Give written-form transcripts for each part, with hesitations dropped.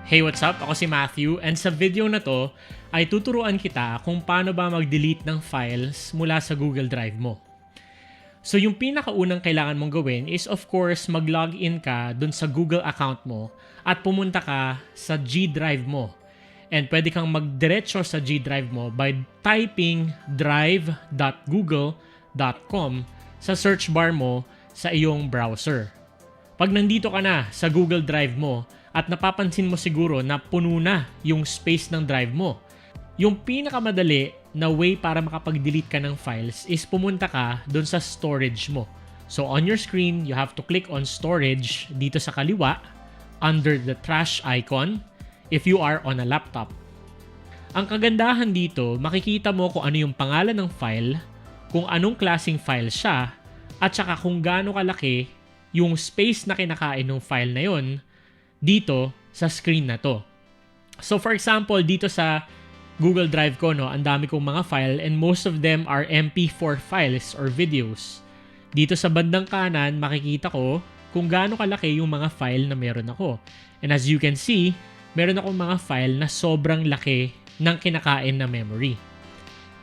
Hey, what's up? Ako si Matthew and sa video na to ay tuturuan kita kung paano ba mag-delete ng files mula sa Google Drive mo. So yung pinakaunang kailangan mong gawin is of course mag-login ka dun sa Google account mo at pumunta ka sa G Drive mo. And pwede kang magdiretso sa G Drive mo by typing drive.google.com sa search bar mo sa iyong browser. Pag nandito ka na sa Google Drive mo at napapansin mo siguro na puno na yung space ng drive mo, yung pinakamadali na way para makapag-delete ka ng files is pumunta ka doon sa storage mo. So on your screen, you have to click on storage dito sa kaliwa under the trash icon if you are on a laptop. Ang kagandahan dito, makikita mo kung ano yung pangalan ng file, kung anong klaseng file siya, at saka kung gaano kalaki yung space na kinakain ng file na yon dito sa screen na to. So for example, dito sa Google Drive ko, ang dami kong mga file and most of them are MP4 files or videos. Dito sa bandang kanan, makikita ko kung gaano kalaki yung mga file na meron ako. And as you can see, meron akong mga file na sobrang laki ng kinakain na memory.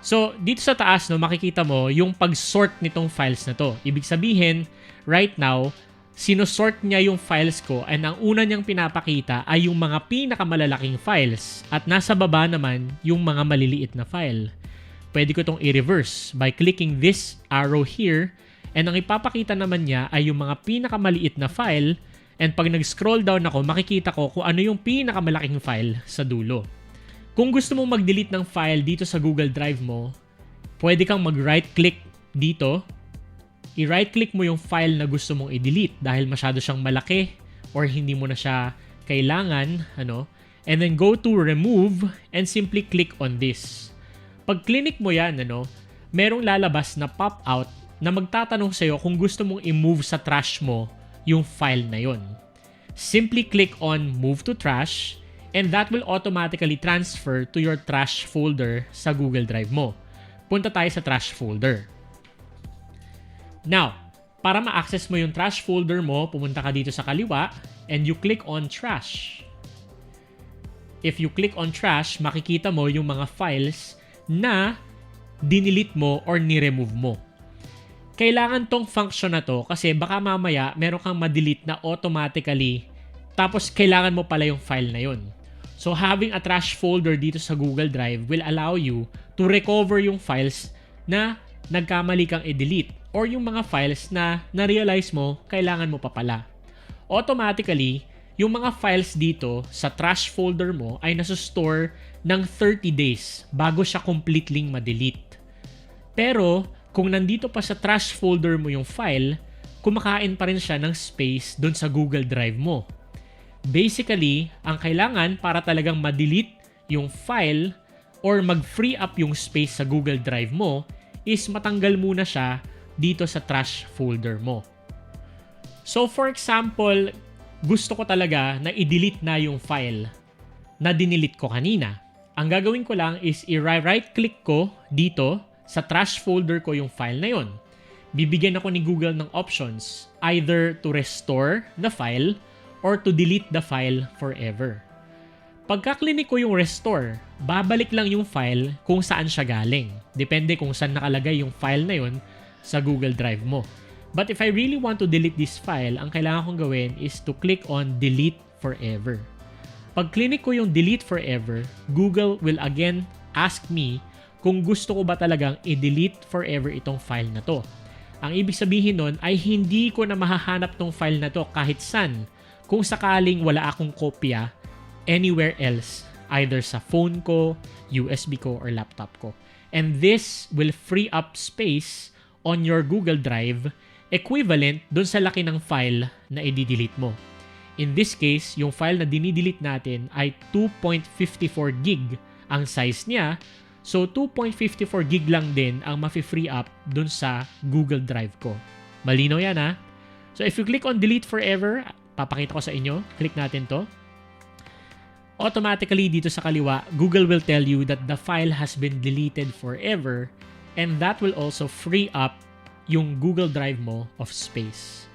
So dito sa taas, makikita mo yung pag-sort nitong files na to. Ibig sabihin, right now, sinosort niya yung files ko and ang una niyang pinapakita ay yung mga pinakamalalaking files at nasa baba naman yung mga maliliit na file. Pwede ko itong i-reverse by clicking this arrow here and ang ipapakita naman niya ay yung mga pinakamaliit na file and pag nag-scroll down ako, makikita ko kung ano yung pinakamalaking file sa dulo. Kung gusto mong mag-delete ng file dito sa Google Drive mo, pwede kang mag-right click dito. I-right click mo yung file na gusto mong i-delete dahil masyado siyang malaki or hindi mo na siya kailangan, and then go to remove and simply click on this. Pag click mo yan, merong lalabas na pop-out na magtatanong sa'yo kung gusto mong i-move sa trash mo yung file na yon. Simply click on move to trash and that will automatically transfer to your trash folder sa Google Drive mo. Punta tayo sa trash folder. Now, para ma-access mo yung trash folder mo, pumunta ka dito sa kaliwa and you click on trash. If you click on trash, makikita mo yung mga files na dinelete mo or ni-remove mo. Kailangan tong function na to kasi baka mamaya meron kang ma-delete na automatically tapos kailangan mo pala yung file na yun. So having a trash folder dito sa Google Drive will allow you to recover yung files na nagkamali kang i-delete or yung mga files na na-realize mo kailangan mo pa pala. Automatically, yung mga files dito sa trash folder mo ay nasa-store ng 30 days bago siya completely ma-delete. Pero kung nandito pa sa trash folder mo yung file, kumakain pa rin siya ng space doon sa Google Drive mo. Basically, ang kailangan para talagang ma-delete yung file or mag-free up yung space sa Google Drive mo is matanggal muna siya dito sa trash folder mo. So for example, gusto ko talaga na i-delete na yung file na dinelete ko kanina. Ang gagawin ko lang is i-right click ko dito sa trash folder ko yung file na yon. Bibigyan ako ni Google ng options, either to restore the file or to delete the file forever. Pagka-click ko yung restore, babalik lang yung file kung saan siya galing. Depende kung saan nakalagay yung file na yon sa Google Drive mo. But if I really want to delete this file, ang kailangan kong gawin is to click on delete forever. Pag click ko yung delete forever, Google will again ask me kung gusto ko ba talagang i-delete forever itong file na to. Ang ibig sabihin nun ay hindi ko na mahahanap tong file na to kahit saan kung sakaling wala akong kopya anywhere else, either sa phone ko, USB ko, or laptop ko. And this will free up space on your Google Drive equivalent dun sa laki ng file na i-delete mo. In this case, yung file na dinidelete natin ay 2.54 gig ang size niya. So 2.54 gig lang din ang ma-free up dun sa Google Drive ko. Malinaw yan ha? So if you click on delete forever, papakita ko sa inyo, click natin to. Automatically dito sa kaliwa, Google will tell you that the file has been deleted forever and that will also free up yung Google Drive mo of space.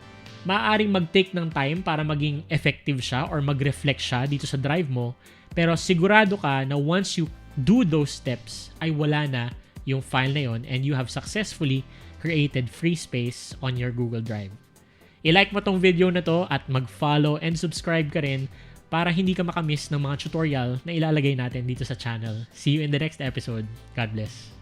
maaaring mag-take ng time para maging effective siya or mag-reflect siya dito sa drive mo. Pero sigurado ka na once you do those steps, ay wala na yung file na yon and you have successfully created free space on your Google Drive. I-like mo tong video na to at mag-follow and subscribe ka rin para hindi ka makamiss ng mga tutorial na ilalagay natin dito sa channel. See you in the next episode. God bless.